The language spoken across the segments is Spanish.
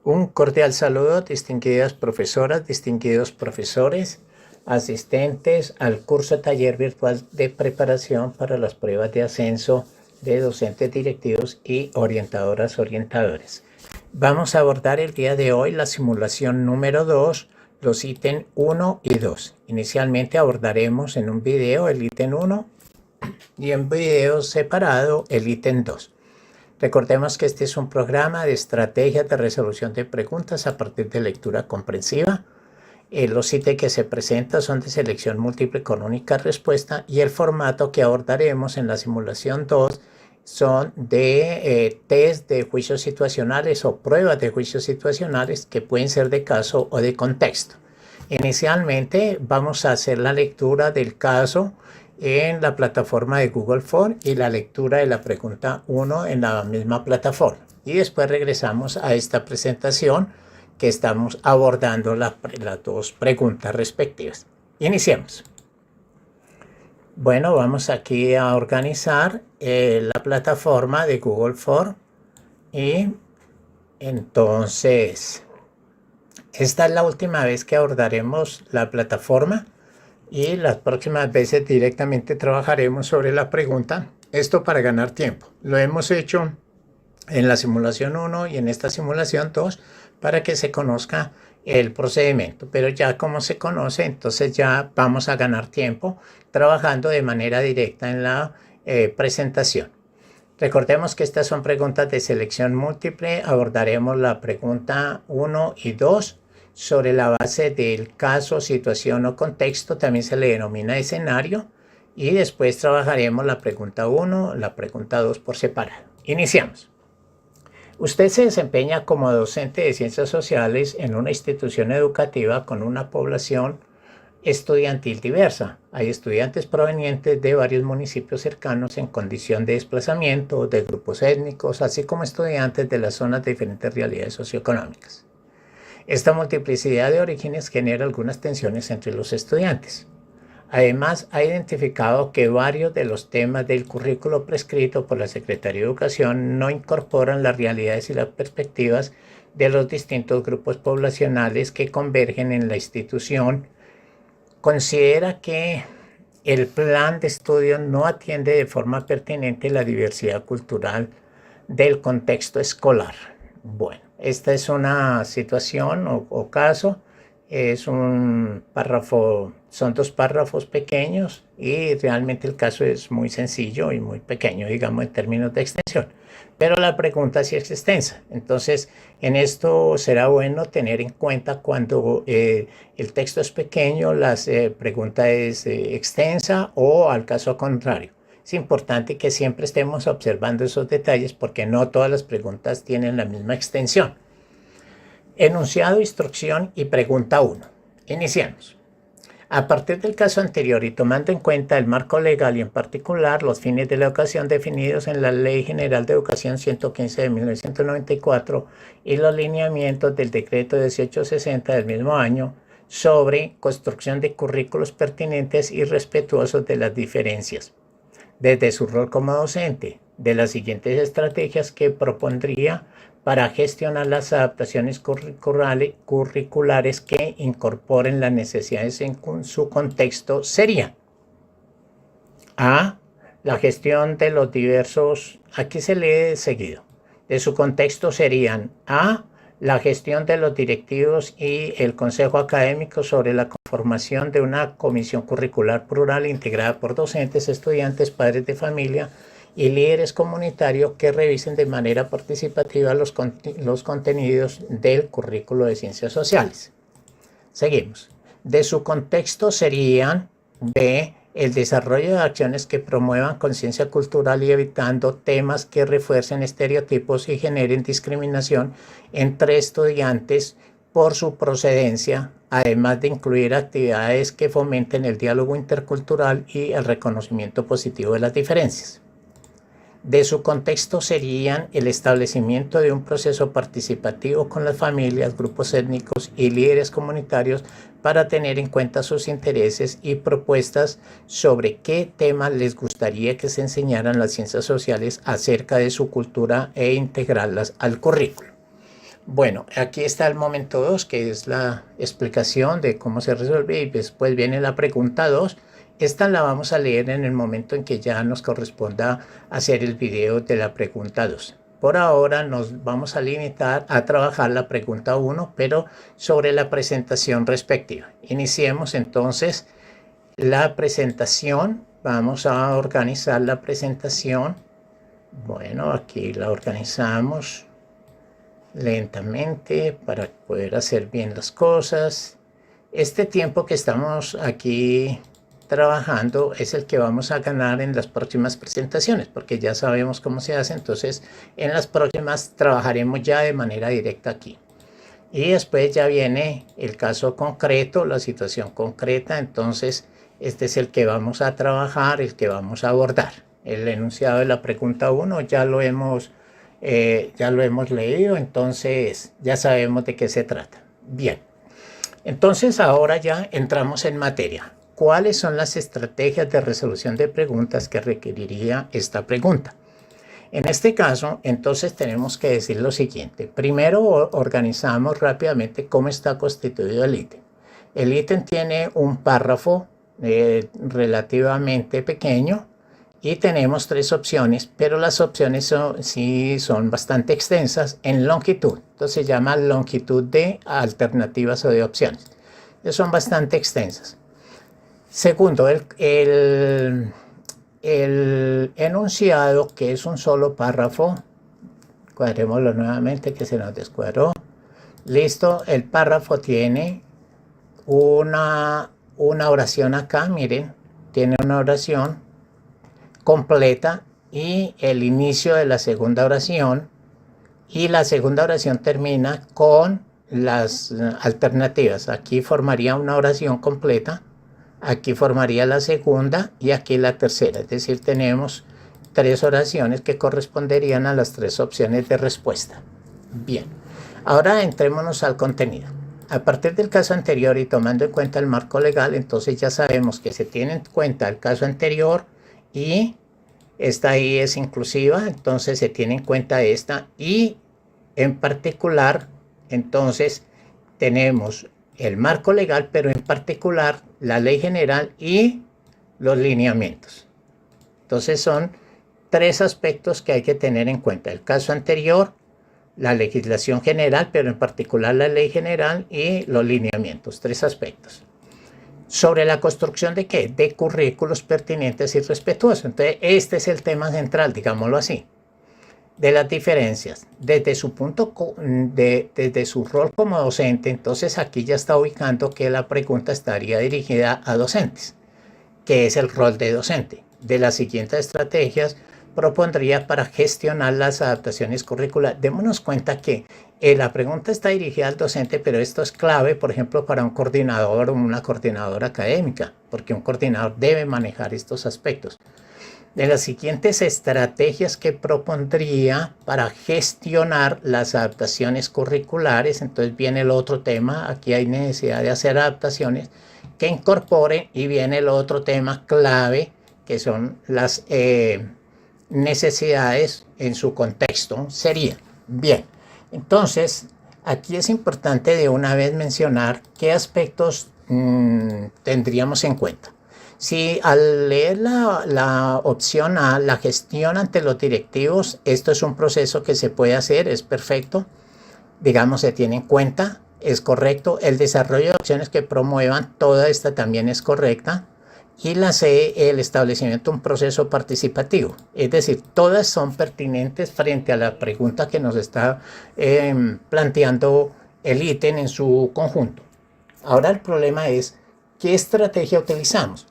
Un cordial saludo, distinguidas profesoras, distinguidos profesores, asistentes al curso taller virtual de preparación para las pruebas de ascenso de docentes directivos y orientadoras orientadores. Vamos a abordar el día de hoy la simulación número 2, los ítems 1 y 2. Inicialmente abordaremos en un video el ítem 1 y en video separado el ítem 2. Recordemos que este es un programa de estrategias de resolución de preguntas a partir de lectura comprensiva. Los ítems que se presentan son de selección múltiple con única respuesta y el formato que abordaremos en la simulación 2 son de test de juicios situacionales o pruebas de juicios situacionales que pueden ser de caso o de contexto. Inicialmente vamos a hacer la lectura del caso en la plataforma de Google Form y la lectura de la pregunta 1 en la misma plataforma. Y después regresamos a esta presentación que estamos abordando las dos preguntas respectivas. Iniciemos. Bueno, vamos aquí a organizar la plataforma de Google Form y entonces esta es la última vez que abordaremos la plataforma y las próximas veces directamente trabajaremos sobre la pregunta. Esto para ganar tiempo. Lo hemos hecho en la simulación 1 y en esta simulación 2 para que se conozca el procedimiento, pero ya como se conoce, entonces ya vamos a ganar tiempo trabajando de manera directa en la presentación. Recordemos que estas son preguntas de selección múltiple. Abordaremos la pregunta 1 y 2 sobre la base del caso, situación o contexto. También se le denomina escenario. Y después trabajaremos la pregunta 1, la pregunta 2 por separado. Iniciamos. Usted se desempeña como docente de ciencias sociales en una institución educativa con una población estudiantil diversa. Hay estudiantes provenientes de varios municipios cercanos en condición de desplazamiento, de grupos étnicos, así como estudiantes de las zonas de diferentes realidades socioeconómicas. Esta multiplicidad de orígenes genera algunas tensiones entre los estudiantes. Además, ha identificado que varios de los temas del currículo prescrito por la Secretaría de Educación no incorporan las realidades y las perspectivas de los distintos grupos poblacionales que convergen en la institución. Considera que el plan de estudio no atiende de forma pertinente la diversidad cultural del contexto escolar. Bueno, esta es una situación o caso. Es un párrafo, son dos párrafos pequeños y realmente el caso es muy sencillo y muy pequeño, digamos, en términos de extensión. Pero la pregunta sí es extensa. Entonces, en esto será bueno tener en cuenta cuando el texto es pequeño, la pregunta es extensa o al caso contrario. Es importante que siempre estemos observando esos detalles porque no todas las preguntas tienen la misma extensión. Enunciado, instrucción y pregunta 1. Iniciamos. A partir del caso anterior y tomando en cuenta el marco legal y en particular los fines de la educación definidos en la Ley General de Educación 115 de 1994 y los lineamientos del Decreto 1860 del mismo año sobre construcción de currículos pertinentes y respetuosos de las diferencias, desde su rol como docente, de las siguientes estrategias que propondría para gestionar las adaptaciones curriculares que incorporen las necesidades en su contexto sería A. La gestión de los diversos, aquí se lee seguido, de su contexto serían A. La gestión de los directivos y el consejo académico sobre la conformación de una comisión curricular plural integrada por docentes, estudiantes, padres de familia y líderes comunitarios que revisen de manera participativa los contenidos del currículo de ciencias sociales. Seguimos. De su contexto serían B. El desarrollo de acciones que promuevan conciencia cultural y evitando temas que refuercen estereotipos y generen discriminación entre estudiantes por su procedencia, además de incluir actividades que fomenten el diálogo intercultural y el reconocimiento positivo de las diferencias. De su contexto serían el establecimiento de un proceso participativo con las familias, grupos étnicos y líderes comunitarios para tener en cuenta sus intereses y propuestas sobre qué temas les gustaría que se enseñaran las ciencias sociales acerca de su cultura e integrarlas al currículo. Bueno, aquí está el momento 2, que es la explicación de cómo se resuelve, y después viene la pregunta 2. Esta la vamos a leer en el momento en que ya nos corresponda hacer el video de la pregunta 2. Por ahora nos vamos a limitar a trabajar la pregunta 1, pero sobre la presentación respectiva. Iniciemos entonces la presentación. Vamos a organizar la presentación. Bueno, aquí la organizamos lentamente para poder hacer bien las cosas. Este tiempo que estamos aquí trabajando es el que vamos a ganar en las próximas presentaciones, porque ya sabemos cómo se hace. Entonces en las próximas trabajaremos ya de manera directa aquí, y después ya viene el caso concreto, la situación concreta. Entonces este es el que vamos a trabajar, el que vamos a abordar. El enunciado de la pregunta 1 ya lo hemos leído, entonces ya sabemos de qué se trata. Bien, entonces ahora ya entramos en materia. ¿Cuáles son las estrategias de resolución de preguntas que requeriría esta pregunta? En este caso, entonces tenemos que decir lo siguiente. Primero organizamos rápidamente cómo está constituido el ítem. El ítem tiene un párrafo relativamente pequeño, y tenemos 3 opciones, pero las opciones sí son bastante extensas en longitud. Entonces se llama longitud de alternativas o de opciones. Son bastante extensas. Segundo, el enunciado, que es un solo párrafo. Cuadrémoslo nuevamente, que se nos descuadró. Listo, el párrafo tiene una oración acá, miren, tiene una oración completa y el inicio de la segunda oración, y la segunda oración termina con las alternativas. Aquí formaría una oración completa, aquí formaría la segunda y aquí la tercera. Es decir, tenemos 3 oraciones que corresponderían a las 3 opciones de respuesta. Bien, ahora entrémonos al contenido. A partir del caso anterior y tomando en cuenta el marco legal, entonces ya sabemos que se tiene en cuenta el caso anterior, y esta ahí es inclusiva, entonces se tiene en cuenta esta, y en particular entonces tenemos el marco legal, pero en particular la ley general y los lineamientos. Entonces son 3 aspectos que hay que tener en cuenta: el caso anterior, la legislación general, pero en particular la ley general, y los lineamientos. 3 aspectos. ¿Sobre la construcción de qué? De currículos pertinentes y respetuosos. Entonces este es el tema central, digámoslo así, de las diferencias desde su desde su rol como docente. Entonces aquí ya está ubicando que la pregunta estaría dirigida a docentes, que es el rol de docente. De las siguientes estrategias propondría para gestionar las adaptaciones curriculares. Démonos cuenta que la pregunta está dirigida al docente, pero esto es clave, por ejemplo, para un coordinador o una coordinadora académica, porque un coordinador debe manejar estos aspectos. De las siguientes estrategias que propondría para gestionar las adaptaciones curriculares, entonces viene el otro tema. Aquí hay necesidad de hacer adaptaciones que incorporen, y viene el otro tema clave, que son las necesidades en su contexto. Sería bien. Entonces aquí es importante de una vez mencionar qué aspectos tendríamos en cuenta. Si al leer la opción A, la gestión ante los directivos, esto es un proceso que se puede hacer, es perfecto, digamos, se tiene en cuenta, es correcto. El desarrollo de opciones que promuevan, toda esta también es correcta. Y la C, el establecimiento de un proceso participativo. Es decir, todas son pertinentes frente a la pregunta que nos está planteando el ítem en su conjunto. Ahora el problema es, ¿qué estrategia utilizamos?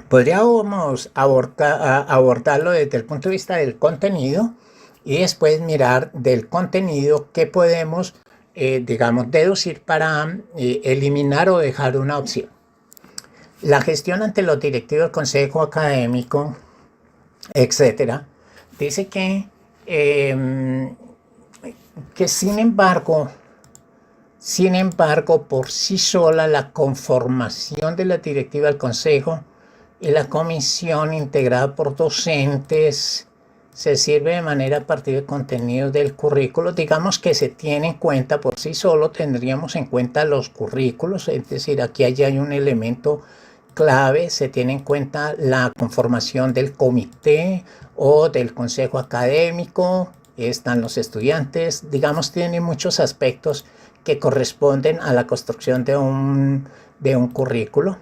Podríamos abordarlo desde el punto de vista del contenido, y después mirar del contenido qué podemos, digamos, deducir para eliminar o dejar una opción. La gestión ante los directivos del consejo académico, etcétera, dice que sin embargo, por sí sola, la conformación de la directiva del consejo y la comisión integrada por docentes se sirve de manera a partir de contenidos del currículo. Digamos que se tiene en cuenta por sí solo, tendríamos en cuenta los currículos, es decir, aquí hay un elemento clave, se tiene en cuenta la conformación del comité o del consejo académico, están los estudiantes, digamos, tiene muchos aspectos que corresponden a la construcción de un currículo.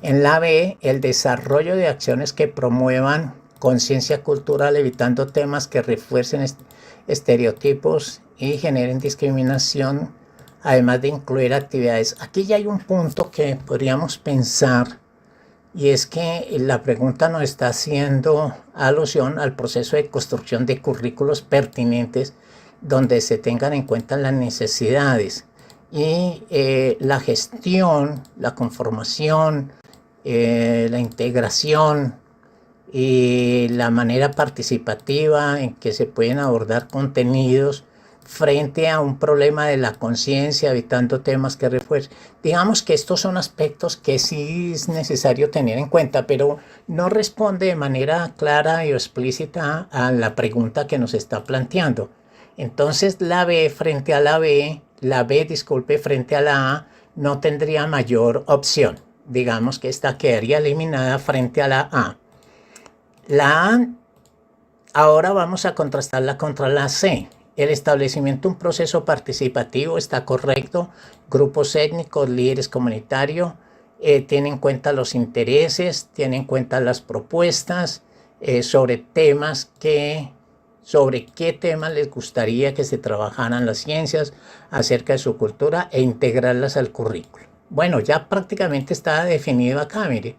En la B, el desarrollo de acciones que promuevan conciencia cultural, evitando temas que refuercen estereotipos y generen discriminación, además de incluir actividades. Aquí ya hay un punto que podríamos pensar, y es que la pregunta nos está haciendo alusión al proceso de construcción de currículos pertinentes donde se tengan en cuenta las necesidades y la gestión, la conformación, la integración y la manera participativa en que se pueden abordar contenidos frente a un problema de la conciencia, evitando temas que refuercen. Digamos que estos son aspectos que sí es necesario tener en cuenta, pero no responde de manera clara y explícita a la pregunta que nos está planteando. Entonces la B frente a la B, frente a la A, no tendría mayor opción. Digamos que esta quedaría eliminada frente a la A. La A, ahora vamos a contrastarla contra la C. El establecimiento de un proceso participativo está correcto. Grupos étnicos, líderes comunitarios, tienen en cuenta los intereses, tienen en cuenta las propuestas sobre qué temas les gustaría que se trabajaran las ciencias acerca de su cultura e integrarlas al currículo. Bueno, ya prácticamente está definido acá, miren.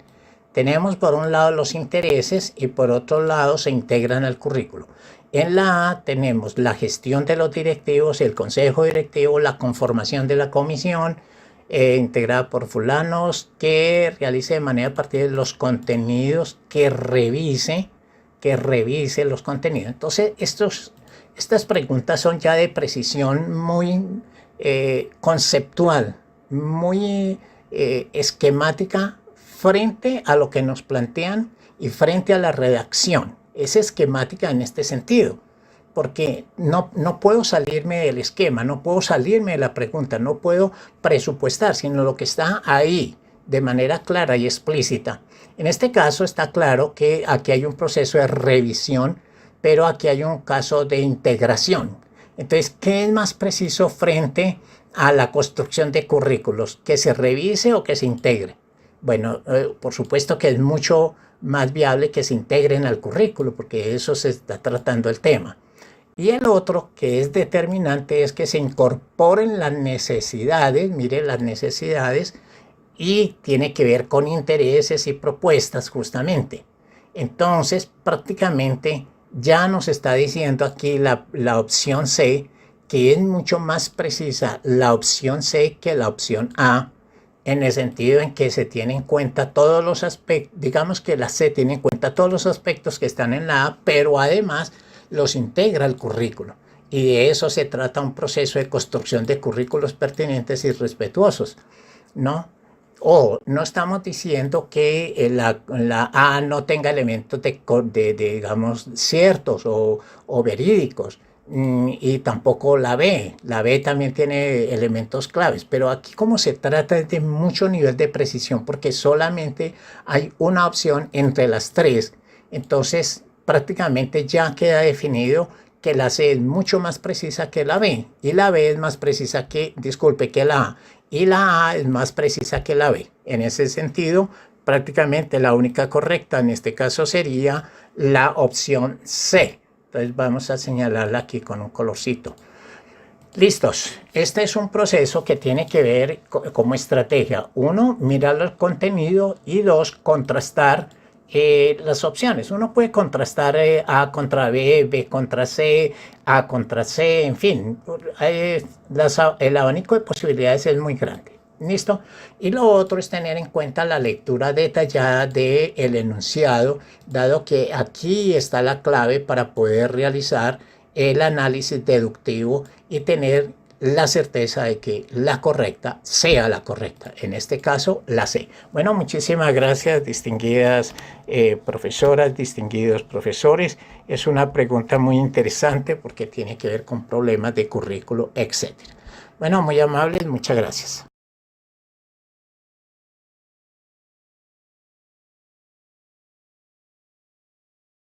Tenemos por un lado los intereses y por otro lado se integran al currículo. En la A tenemos la gestión de los directivos, el consejo directivo, la conformación de la comisión integrada por fulanos que realice de manera a partir de los contenidos, que revise los contenidos. Entonces, estas preguntas son ya de precisión muy conceptual, muy esquemática frente a lo que nos plantean y frente a la redacción. Es esquemática en este sentido, porque no puedo salirme del esquema, no puedo salirme de la pregunta, no puedo presupuestar, sino lo que está ahí de manera clara y explícita. En este caso está claro que aquí hay un proceso de revisión, pero aquí hay un caso de integración. Entonces, ¿qué es más preciso frente a la construcción de currículos? ¿Que se revise o que se integre? Bueno, por supuesto que es mucho más viable que se integren al currículo, porque eso se está tratando el tema. Y el otro que es determinante es que se incorporen las necesidades, mire las necesidades, y tiene que ver con intereses y propuestas justamente. Entonces, prácticamente ya nos está diciendo aquí la opción C, que es mucho más precisa la opción C que la opción A, en el sentido en que se tiene en cuenta todos los aspectos, digamos que la C tiene en cuenta todos los aspectos que están en la A, pero además los integra al currículo. Y de eso se trata un proceso de construcción de currículos pertinentes y respetuosos, ¿no? No estamos diciendo que la A no tenga elementos digamos, ciertos o verídicos, y tampoco la B. La B también tiene elementos claves, pero aquí como se trata de mucho nivel de precisión, porque solamente hay una opción entre las tres, entonces prácticamente ya queda definido que la C es mucho más precisa que la B, y la B es más precisa que la A, y la A es más precisa que la B. En ese sentido, prácticamente la única correcta en este caso sería la opción C. Entonces vamos a señalarla aquí con un colorcito. Listos. Este es un proceso que tiene que ver como estrategia. Uno, mirar el contenido, y dos, contrastar las opciones. Uno puede contrastar A contra B, B contra C, A contra C, en fin. El abanico de posibilidades es muy grande. ¿Listo? Y lo otro es tener en cuenta la lectura detallada del enunciado, dado que aquí está la clave para poder realizar el análisis deductivo y tener la certeza de que la correcta sea la correcta, en este caso la C. Bueno, muchísimas gracias, distinguidas profesoras, distinguidos profesores. Es una pregunta muy interesante porque tiene que ver con problemas de currículo, etc. Bueno, muy amables, muchas gracias.